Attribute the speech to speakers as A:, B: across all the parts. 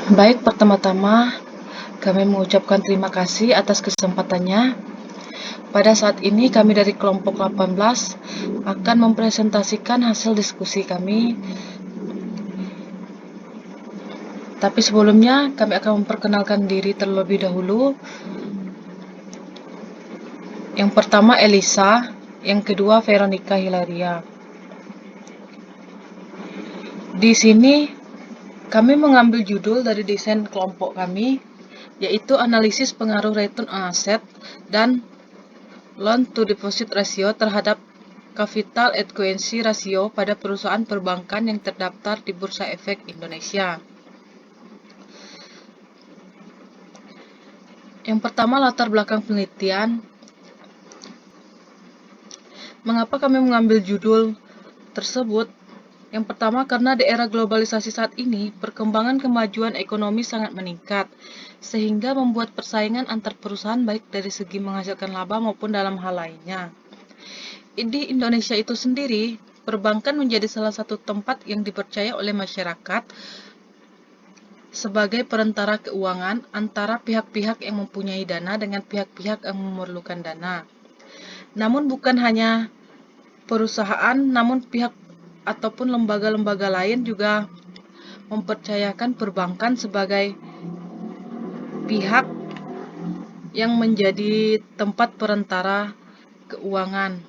A: Baik, pertama-tama kami mengucapkan terima kasih atas kesempatannya. Pada saat ini kami dari kelompok 18 akan mempresentasikan hasil diskusi kami. Tapi sebelumnya kami akan memperkenalkan diri terlebih dahulu. Yang pertama Elisa, yang kedua Veronica Hilaria. Di sini kami mengambil judul dari desain kelompok kami, yaitu analisis pengaruh return on asset dan loan to deposit ratio terhadap capital adequacy ratio pada perusahaan perbankan yang terdaftar di Bursa Efek Indonesia. Yang pertama, latar belakang penelitian. Mengapa kami mengambil judul tersebut? Yang pertama, karena di era globalisasi saat ini, perkembangan kemajuan ekonomi sangat meningkat, sehingga membuat persaingan antar perusahaan baik dari segi menghasilkan laba maupun dalam hal lainnya. Di Indonesia itu sendiri, perbankan menjadi salah satu tempat yang dipercaya oleh masyarakat sebagai perantara keuangan antara pihak-pihak yang mempunyai dana dengan pihak-pihak yang memerlukan dana. Namun bukan hanya perusahaan, namun pihak ataupun lembaga-lembaga lain juga mempercayakan perbankan sebagai pihak yang menjadi tempat perantara keuangan.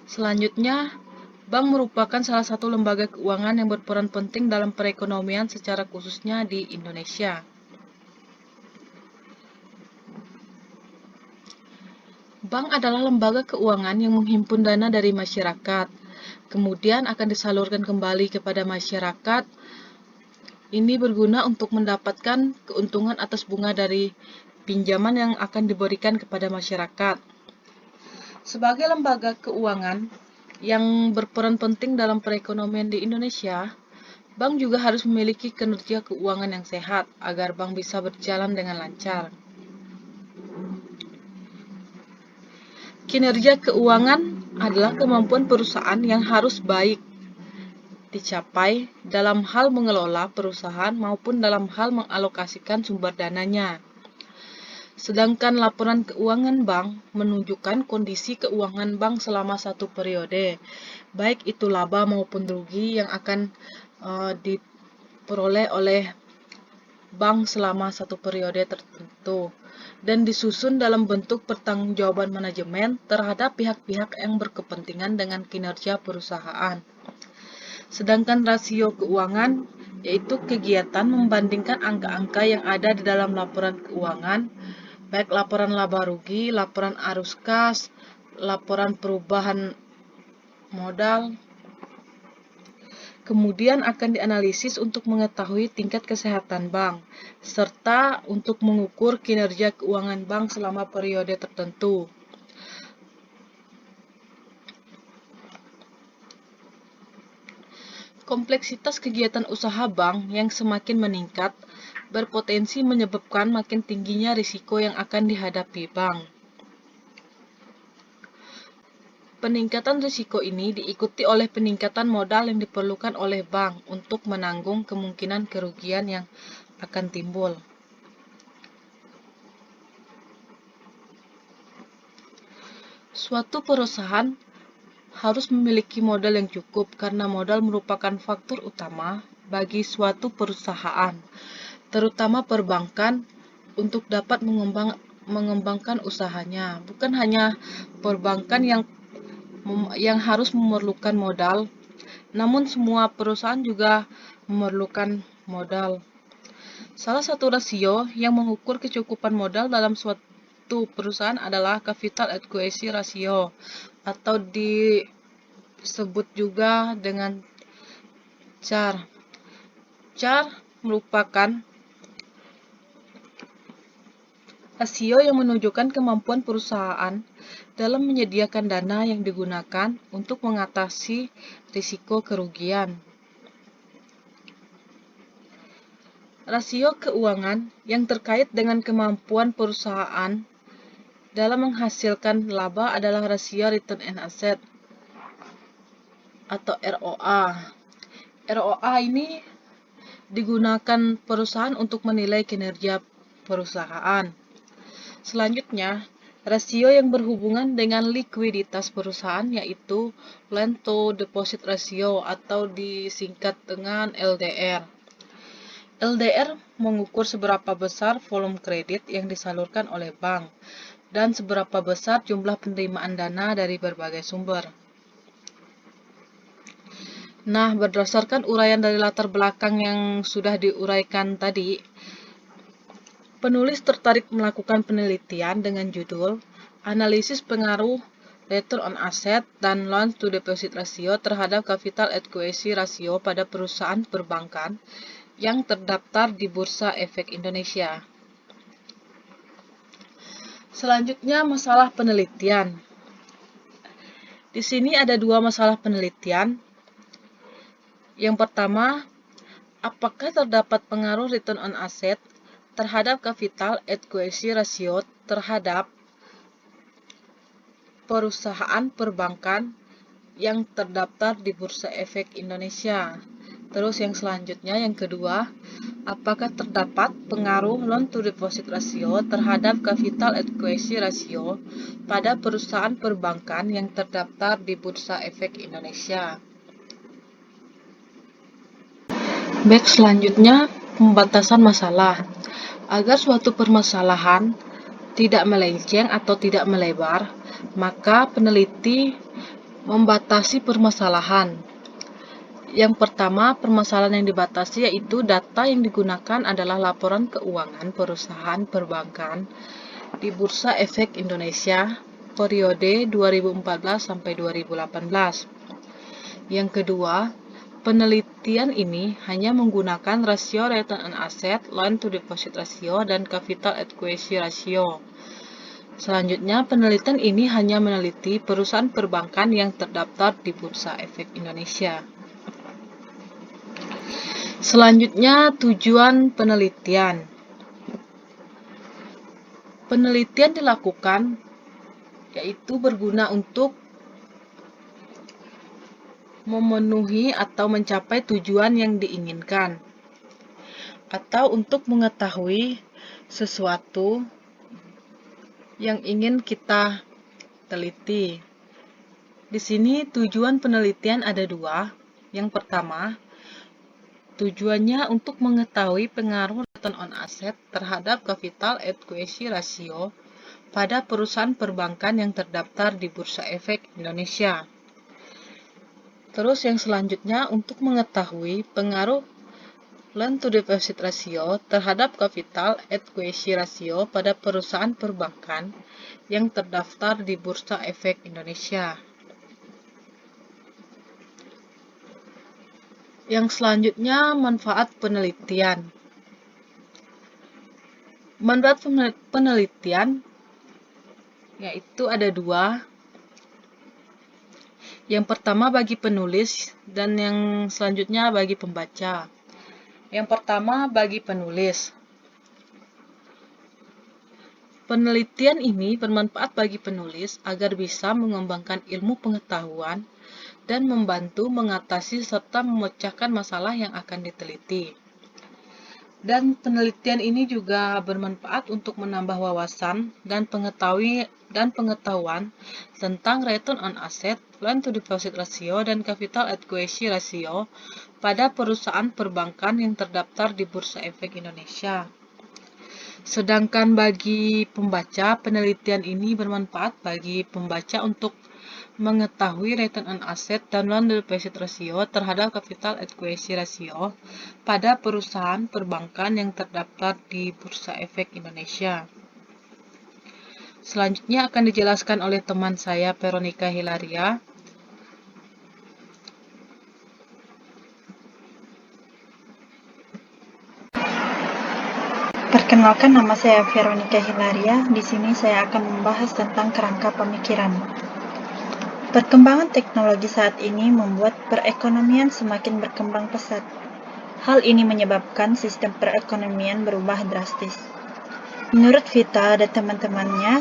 A: Selanjutnya, bank merupakan salah satu lembaga keuangan yang berperan penting dalam perekonomian secara khususnya di Indonesia. Bank adalah lembaga keuangan yang menghimpun dana dari masyarakat, kemudian akan disalurkan kembali kepada masyarakat. Ini berguna untuk mendapatkan keuntungan atas bunga dari pinjaman yang akan diberikan kepada masyarakat. Sebagai lembaga keuangan yang berperan penting dalam perekonomian di Indonesia, bank juga harus memiliki kinerja keuangan yang sehat agar bank bisa berjalan dengan lancar. Kinerja keuangan adalah kemampuan perusahaan yang harus baik dicapai dalam hal mengelola perusahaan maupun dalam hal mengalokasikan sumber dananya. Sedangkan laporan keuangan bank menunjukkan kondisi keuangan bank selama satu periode, baik itu laba maupun rugi yang akan diperoleh oleh bank selama satu periode tertentu, dan disusun dalam bentuk pertanggungjawaban manajemen terhadap pihak-pihak yang berkepentingan dengan kinerja perusahaan. Sedangkan rasio keuangan yaitu kegiatan membandingkan angka-angka yang ada di dalam laporan keuangan, baik laporan laba rugi, laporan arus kas, laporan perubahan modal. Kemudian akan dianalisis untuk mengetahui tingkat kesehatan bank, serta untuk mengukur kinerja keuangan bank selama periode tertentu. Kompleksitas kegiatan usaha bank yang semakin meningkat berpotensi menyebabkan makin tingginya risiko yang akan dihadapi bank. Peningkatan risiko ini diikuti oleh peningkatan modal yang diperlukan oleh bank untuk menanggung kemungkinan kerugian yang akan timbul. Suatu perusahaan harus memiliki modal yang cukup karena modal merupakan faktor utama bagi suatu perusahaan, terutama perbankan, untuk dapat mengembangkan usahanya. Bukan hanya perbankan yang harus memerlukan modal, namun semua perusahaan juga memerlukan modal. Salah satu rasio yang mengukur kecukupan modal dalam suatu perusahaan adalah capital adequacy ratio, atau disebut juga dengan CAR. CAR merupakan rasio yang menunjukkan kemampuan perusahaan dalam menyediakan dana yang digunakan untuk mengatasi risiko kerugian. Rasio keuangan yang terkait dengan kemampuan perusahaan dalam menghasilkan laba adalah rasio return on asset atau ROA. ROA ini digunakan perusahaan untuk menilai kinerja perusahaan. Selanjutnya, rasio yang berhubungan dengan likuiditas perusahaan yaitu Loan to Deposit Ratio atau disingkat dengan LDR. LDR mengukur seberapa besar volume kredit yang disalurkan oleh bank dan seberapa besar jumlah penerimaan dana dari berbagai sumber. Nah, berdasarkan uraian dari latar belakang yang sudah diuraikan tadi, penulis tertarik melakukan penelitian dengan judul Analisis Pengaruh Return on Asset dan Loan to Deposit Ratio terhadap Capital Adequacy Ratio pada perusahaan perbankan yang terdaftar di Bursa Efek Indonesia. Selanjutnya, masalah penelitian. Di sini ada dua masalah penelitian. Yang pertama, apakah terdapat pengaruh return on asset terhadap capital adequacy ratio terhadap perusahaan perbankan yang terdaftar di Bursa Efek Indonesia? Terus yang selanjutnya, yang kedua, apakah terdapat pengaruh loan to deposit ratio terhadap capital adequacy ratio pada perusahaan perbankan yang terdaftar di Bursa Efek Indonesia? Baik, selanjutnya pembatasan masalah. Agar suatu permasalahan tidak melenceng atau tidak melebar, maka peneliti membatasi permasalahan. Yang pertama, permasalahan yang dibatasi yaitu data yang digunakan adalah laporan keuangan perusahaan perbankan di Bursa Efek Indonesia periode 2014 sampai 2018. Yang kedua, penelitian ini hanya menggunakan rasio return on asset, loan to deposit ratio, dan capital adequacy ratio. Selanjutnya, penelitian ini hanya meneliti perusahaan perbankan yang terdaftar di Bursa Efek Indonesia. Selanjutnya, tujuan penelitian. Penelitian dilakukan yaitu berguna untuk memenuhi atau mencapai tujuan yang diinginkan, atau untuk mengetahui sesuatu yang ingin kita teliti. Di sini tujuan penelitian ada dua. Yang pertama, tujuannya untuk mengetahui pengaruh return on asset terhadap capital adequacy ratio pada perusahaan perbankan yang terdaftar di Bursa Efek Indonesia. Terus yang selanjutnya untuk mengetahui pengaruh loan to deposit ratio terhadap capital adequacy ratio pada perusahaan perbankan yang terdaftar di Bursa Efek Indonesia. Yang selanjutnya, manfaat penelitian. Manfaat penelitian yaitu ada dua. Yang pertama bagi penulis dan yang selanjutnya bagi pembaca. Yang pertama bagi penulis. Penelitian ini bermanfaat bagi penulis agar bisa mengembangkan ilmu pengetahuan dan membantu mengatasi serta memecahkan masalah yang akan diteliti. Dan penelitian ini juga bermanfaat untuk menambah wawasan dan pengetahuan tentang return on asset, loan to deposit ratio, dan capital adequacy ratio pada perusahaan perbankan yang terdaftar di Bursa Efek Indonesia. Sedangkan bagi pembaca, penelitian ini bermanfaat bagi pembaca untuk mengetahui return on asset dan loan to deposit ratio terhadap capital adequacy ratio pada perusahaan perbankan yang terdaftar di Bursa Efek Indonesia. Selanjutnya akan dijelaskan oleh teman saya, Veronica Hilaria.
B: Perkenalkan, nama saya Veronica Hilaria. Di sini saya akan membahas tentang kerangka pemikiran. Perkembangan teknologi saat ini membuat perekonomian semakin berkembang pesat. Hal ini menyebabkan sistem perekonomian berubah drastis. Menurut Vita dan teman-temannya,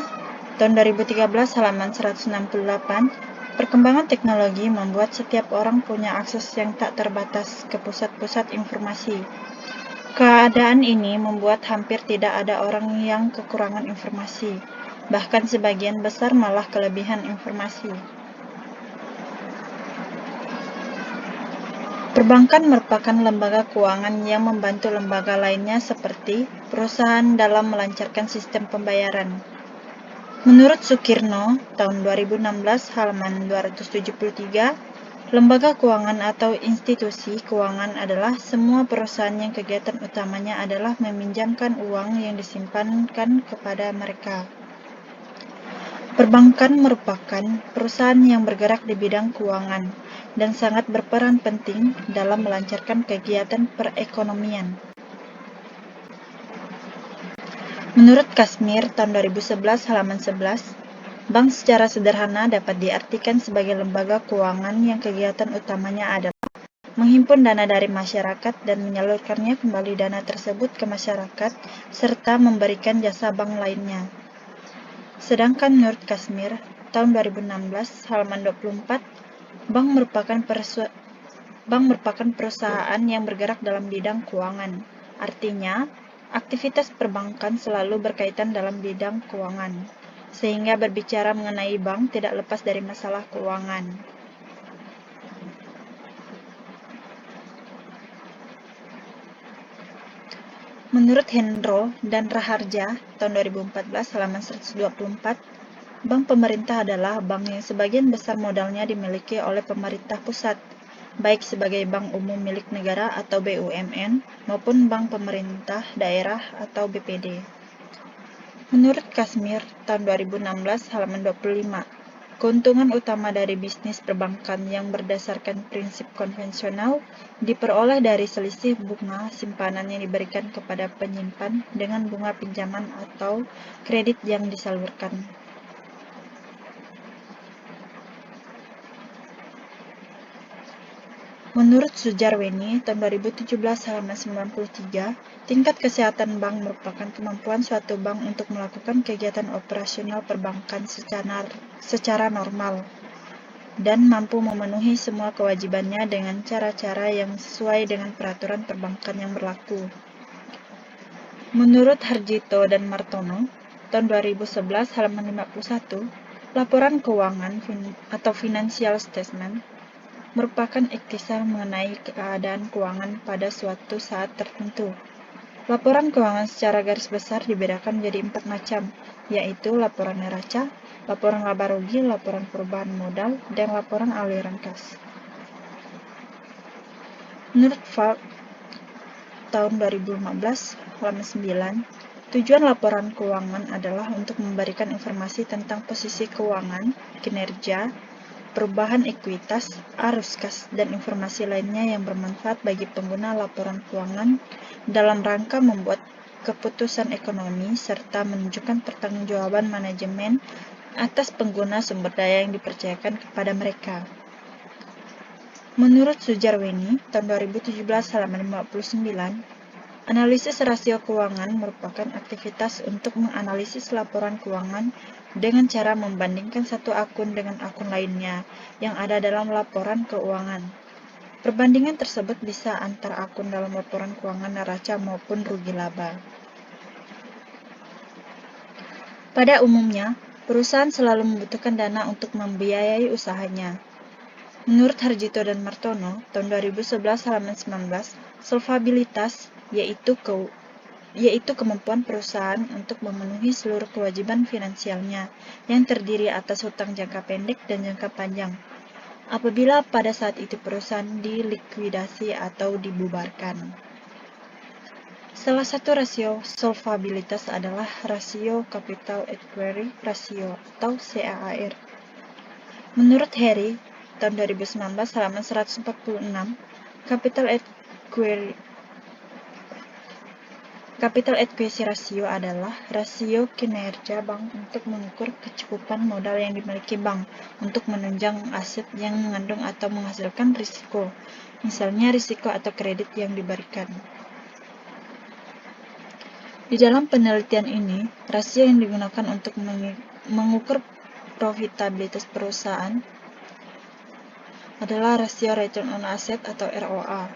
B: tahun 2013 halaman 168, perkembangan teknologi membuat setiap orang punya akses yang tak terbatas ke pusat-pusat informasi. Keadaan ini membuat hampir tidak ada orang yang kekurangan informasi, bahkan sebagian besar malah kelebihan informasi. Perbankan merupakan lembaga keuangan yang membantu lembaga lainnya seperti perusahaan dalam melancarkan sistem pembayaran. Menurut Sukirno, tahun 2016 halaman 273, lembaga keuangan atau institusi keuangan adalah semua perusahaan yang kegiatan utamanya adalah meminjamkan uang yang disimpankan kepada mereka. Perbankan merupakan perusahaan yang bergerak di bidang keuangan dan sangat berperan penting dalam melancarkan kegiatan perekonomian. Menurut Kashmir tahun 2011 halaman 11, bank secara sederhana dapat diartikan sebagai lembaga keuangan yang kegiatan utamanya adalah menghimpun dana dari masyarakat dan menyalurkannya kembali dana tersebut ke masyarakat serta memberikan jasa bank lainnya. Sedangkan menurut Kashmir tahun 2016 halaman 24, bank merupakan perusahaan yang bergerak dalam bidang keuangan. Artinya, aktivitas perbankan selalu berkaitan dalam bidang keuangan, sehingga berbicara mengenai bank tidak lepas dari masalah keuangan. Menurut Hendro dan Raharja tahun 2014 halaman 124, bank pemerintah adalah bank yang sebagian besar modalnya dimiliki oleh pemerintah pusat, baik sebagai bank umum milik negara atau BUMN maupun bank pemerintah daerah atau BPD. Menurut Kashmir tahun 2016 halaman 25, keuntungan utama dari bisnis perbankan yang berdasarkan prinsip konvensional diperoleh dari selisih bunga simpanan yang diberikan kepada penyimpan dengan bunga pinjaman atau kredit yang disalurkan. Menurut Sujarweni tahun 2017 halaman 93, tingkat kesehatan bank merupakan kemampuan suatu bank untuk melakukan kegiatan operasional perbankan secara normal dan mampu memenuhi semua kewajibannya dengan cara-cara yang sesuai dengan peraturan perbankan yang berlaku. Menurut Harjito dan Martono tahun 2011 halaman 51, laporan keuangan atau financial statement merupakan ikhtisar mengenai keadaan keuangan pada suatu saat tertentu. Laporan keuangan secara garis besar dibedakan menjadi 4 macam, yaitu laporan neraca, laporan laba rugi, laporan perubahan modal, dan laporan aliran kas. Menurut Falk tahun 2015 halaman 9, tujuan laporan keuangan adalah untuk memberikan informasi tentang posisi keuangan, kinerja, perubahan ekuitas, arus kas, dan informasi lainnya yang bermanfaat bagi pengguna laporan keuangan dalam rangka membuat keputusan ekonomi serta menunjukkan pertanggungjawaban manajemen atas pengguna sumber daya yang dipercayakan kepada mereka. Menurut Sujarweni tahun 2017 halaman 59, analisis rasio keuangan merupakan aktivitas untuk menganalisis laporan keuangan dengan cara membandingkan satu akun dengan akun lainnya yang ada dalam laporan keuangan. Perbandingan tersebut bisa antar akun dalam laporan keuangan neraca maupun rugi laba. Pada umumnya, perusahaan selalu membutuhkan dana untuk membiayai usahanya. Menurut Harjito dan Martono tahun 2011 halaman 19, solvabilitas yaitu kemampuan perusahaan untuk memenuhi seluruh kewajiban finansialnya yang terdiri atas hutang jangka pendek dan jangka panjang, apabila pada saat itu perusahaan dilikuidasi atau dibubarkan. Salah satu rasio solvabilitas adalah rasio capital adequacy ratio atau CAAR. Menurut Harry tahun 2019 halaman 146, Capital adequacy ratio adalah rasio kinerja bank untuk mengukur kecukupan modal yang dimiliki bank untuk menunjang aset yang mengandung atau menghasilkan risiko, misalnya risiko atau kredit yang diberikan. Di dalam penelitian ini, rasio yang digunakan untuk mengukur profitabilitas perusahaan adalah rasio return on asset atau ROA.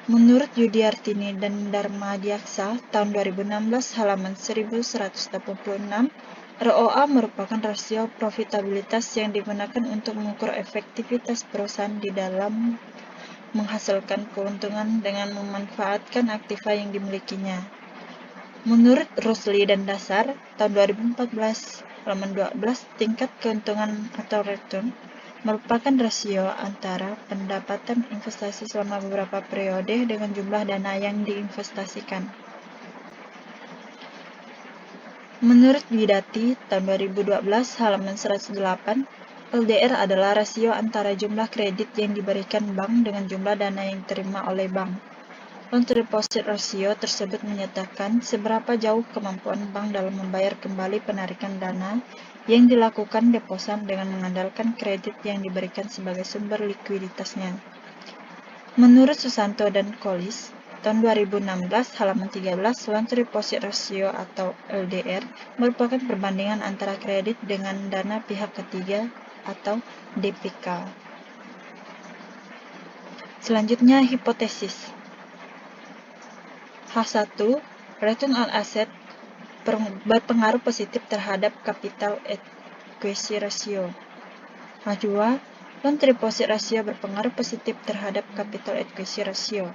B: Menurut Yudiartini dan Dharma Diaksa, tahun 2016 halaman 1186, ROA merupakan rasio profitabilitas yang digunakan untuk mengukur efektivitas perusahaan di dalam menghasilkan keuntungan dengan memanfaatkan aktiva yang dimilikinya. Menurut Rusli dan Dasar, tahun 2014, halaman 12, tingkat keuntungan atau return merupakan rasio antara pendapatan investasi selama beberapa periode dengan jumlah dana yang diinvestasikan. Menurut Widati, tahun 2012, halaman 108, LDR adalah rasio antara jumlah kredit yang diberikan bank dengan jumlah dana yang diterima oleh bank. Loan to deposit ratio tersebut menyatakan seberapa jauh kemampuan bank dalam membayar kembali penarikan dana yang dilakukan deposan dengan mengandalkan kredit yang diberikan sebagai sumber likuiditasnya. Menurut Susanto dan Collis, tahun 2016 halaman 13, loan to deposit ratio atau LDR merupakan perbandingan antara kredit dengan dana pihak ketiga atau DPK. Selanjutnya hipotesis. H1, return on asset berpengaruh positif terhadap capital adequacy ratio. H2, loan to deposit ratio berpengaruh positif terhadap capital adequacy ratio.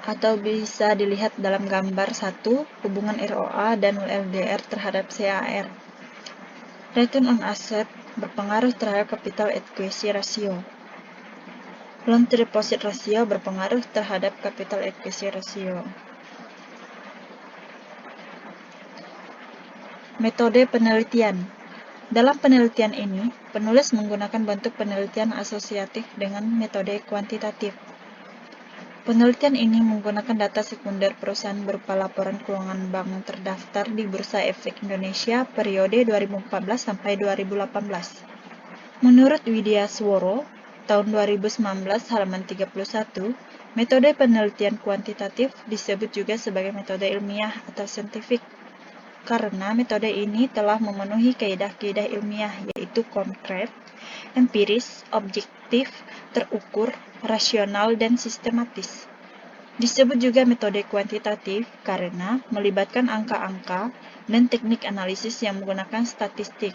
B: Atau bisa dilihat dalam gambar 1, hubungan ROA dan LDR terhadap CAR. Return on asset berpengaruh terhadap capital adequacy ratio. Loan to deposit ratio berpengaruh terhadap capital adequacy ratio. Metode penelitian. Dalam penelitian ini, penulis menggunakan bentuk penelitian asosiatif dengan metode kuantitatif. Penelitian ini menggunakan data sekunder perusahaan berupa laporan keuangan bank terdaftar di Bursa Efek Indonesia periode 2014 sampai 2018. Menurut Widya Sworo, tahun 2019 halaman 31, metode penelitian kuantitatif disebut juga sebagai metode ilmiah atau saintifik karena metode ini telah memenuhi kaidah-kaidah ilmiah yaitu konkret, empiris, objektif, terukur, rasional, dan sistematis. Disebut juga metode kuantitatif karena melibatkan angka-angka dan teknik analisis yang menggunakan statistik.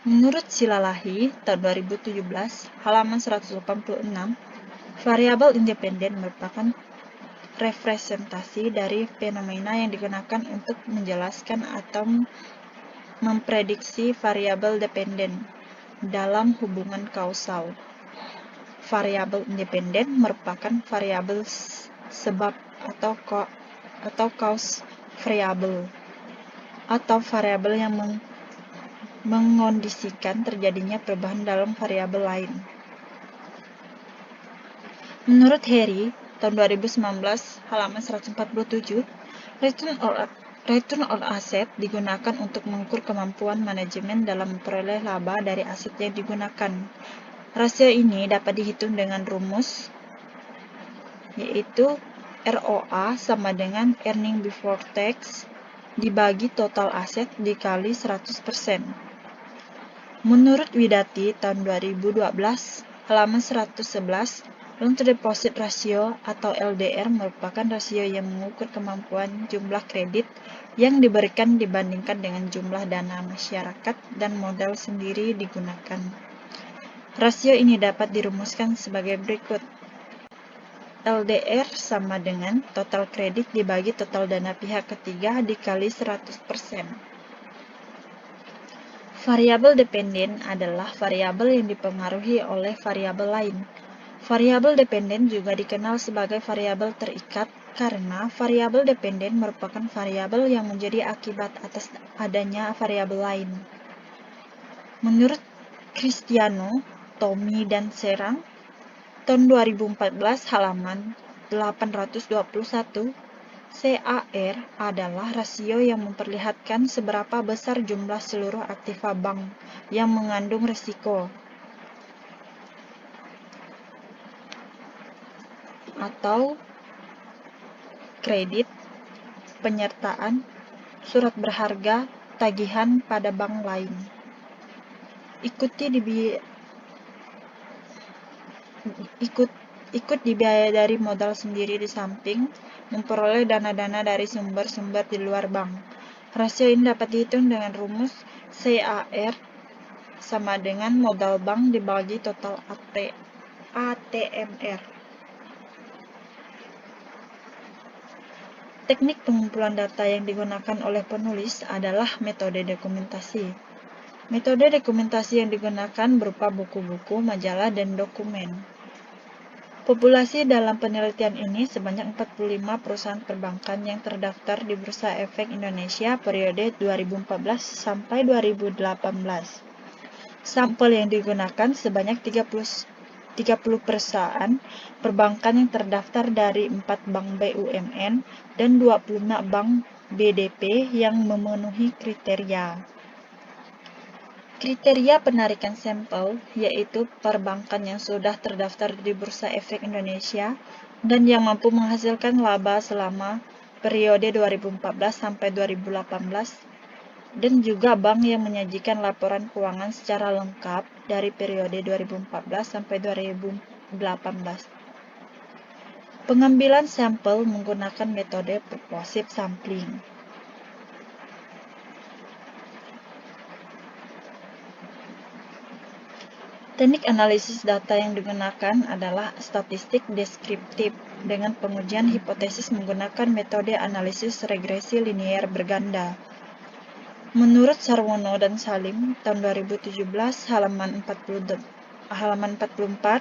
B: Menurut Silalahi, tahun 2017, halaman 186, variabel independen merupakan representasi dari fenomena yang digunakan untuk menjelaskan atau memprediksi variabel dependen dalam hubungan kausal. Variabel independen merupakan variabel sebab atau cause variable atau variabel yang mengondisikan terjadinya perubahan dalam variabel lain. Menurut Harry, tahun 2019, halaman 147, return on asset digunakan untuk mengukur kemampuan manajemen dalam memperoleh laba dari aset yang digunakan. Rasio ini dapat dihitung dengan rumus, yaitu ROA sama dengan earning before tax dibagi total aset dikali 100%. Menurut Widati, tahun 2012, halaman 111, loan to deposit ratio atau LDR merupakan rasio yang mengukur kemampuan jumlah kredit yang diberikan dibandingkan dengan jumlah dana masyarakat dan modal sendiri digunakan. Rasio ini dapat dirumuskan sebagai berikut. LDR sama dengan total kredit dibagi total dana pihak ketiga dikali 100%. Variabel dependen adalah variabel yang dipengaruhi oleh variabel lain. Variabel dependen juga dikenal sebagai variabel terikat karena variabel dependen merupakan variabel yang menjadi akibat atas adanya variabel lain. Menurut Cristiano, Tommy, dan Serang, tahun 2014 halaman 821, CAR adalah rasio yang memperlihatkan seberapa besar jumlah seluruh aktiva bank yang mengandung risiko atau kredit, penyertaan, surat berharga, tagihan pada bank lain. Ikut dibiayai dari modal sendiri di samping memperoleh dana-dana dari sumber-sumber di luar bank. Rasio ini dapat dihitung dengan rumus CAR sama dengan modal bank dibagi total ATMR. Teknik pengumpulan data yang digunakan oleh penulis adalah metode dokumentasi. Metode dokumentasi yang digunakan berupa buku-buku, majalah, dan dokumen. Populasi dalam penelitian ini sebanyak 45 perusahaan perbankan yang terdaftar di Bursa Efek Indonesia periode 2014 sampai 2018. Sampel yang digunakan sebanyak 30 perusahaan perbankan yang terdaftar dari 4 bank BUMN dan 25 bank BDP yang memenuhi kriteria. Kriteria penarikan sampel yaitu perbankan yang sudah terdaftar di Bursa Efek Indonesia dan yang mampu menghasilkan laba selama periode 2014 sampai 2018 dan juga bank yang menyajikan laporan keuangan secara lengkap dari periode 2014 sampai 2018. Pengambilan sampel menggunakan metode purposive sampling. Teknik analisis data yang digunakan adalah statistik deskriptif dengan pengujian hipotesis menggunakan metode analisis regresi linier berganda. Menurut Sarwono dan Salim, tahun 2017, halaman 44,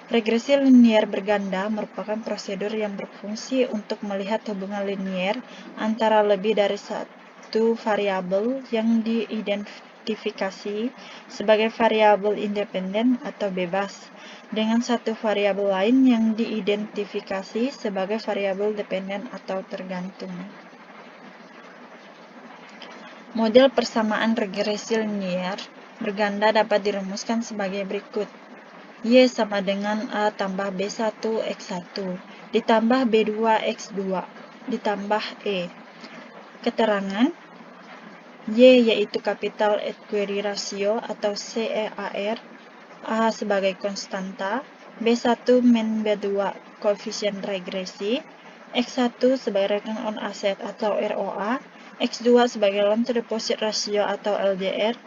B: regresi linier berganda merupakan prosedur yang berfungsi untuk melihat hubungan linier antara lebih dari satu variabel yang diidentifikasi sebagai variabel independen atau bebas dengan satu variabel lain yang diidentifikasi sebagai variabel dependen atau tergantung. Model persamaan regresi linier berganda dapat dirumuskan sebagai berikut. Y sama dengan A tambah B1 X1 ditambah B2 X2 ditambah E. Keterangan Y yaitu capital equity ratio atau CEAR, A sebagai konstanta, B1 min B2 koefisien regresi, X1 sebagai return on asset atau ROA, X2 sebagai loan to deposit ratio atau LDR,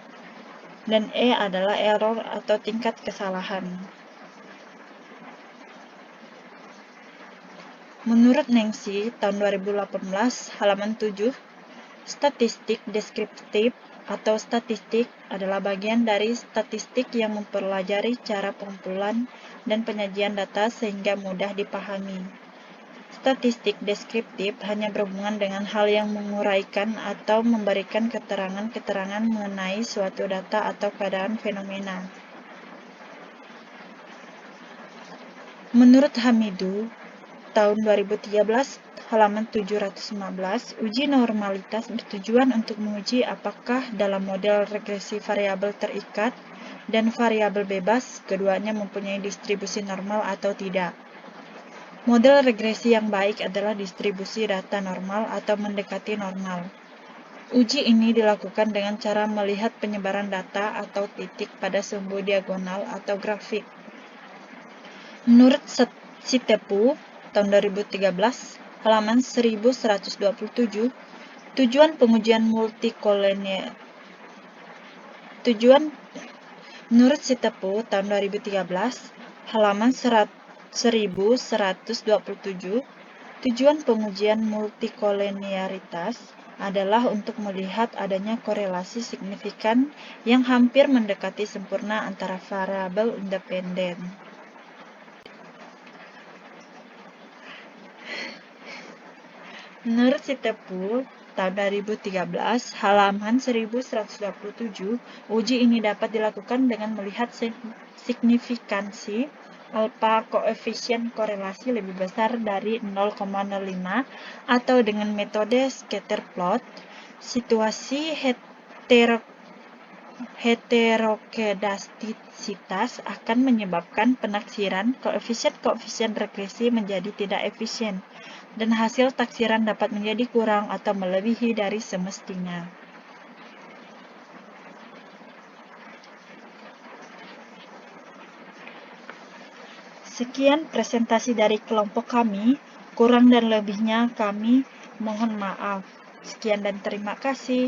B: dan E adalah error atau tingkat kesalahan. Menurut Nengsi, tahun 2018, halaman 7, statistik deskriptif atau statistik adalah bagian dari statistik yang mempelajari cara pengumpulan dan penyajian data sehingga mudah dipahami. Statistik deskriptif hanya berhubungan dengan hal yang menguraikan atau memberikan keterangan-keterangan mengenai suatu data atau keadaan fenomena. Menurut Hamidu, tahun 2013, halaman 715, uji normalitas bertujuan untuk menguji apakah dalam model regresi variabel terikat dan variabel bebas keduanya mempunyai distribusi normal atau tidak. Model regresi yang baik adalah distribusi data normal atau mendekati normal. Uji ini dilakukan dengan cara melihat penyebaran data atau titik pada sumbu diagonal atau grafik. Menurut Sitepu, tahun 2013, halaman 1127, Menurut Sitepu, tahun 2013, halaman 1127, tujuan pengujian multikoleniaritas adalah untuk melihat adanya korelasi signifikan yang hampir mendekati sempurna antara variabel independen. Menurut Sitepu, tahun 2013, halaman 1127, uji ini dapat dilakukan dengan melihat signifikansi alfa koefisien korelasi lebih besar dari 0,05 atau dengan metode scatter plot, situasi heterokedastisitas akan menyebabkan penaksiran koefisien regresi menjadi tidak efisien, dan hasil taksiran dapat menjadi kurang atau melebihi dari semestinya. Sekian presentasi dari kelompok kami, kurang dan lebihnya kami mohon maaf. Sekian dan terima kasih.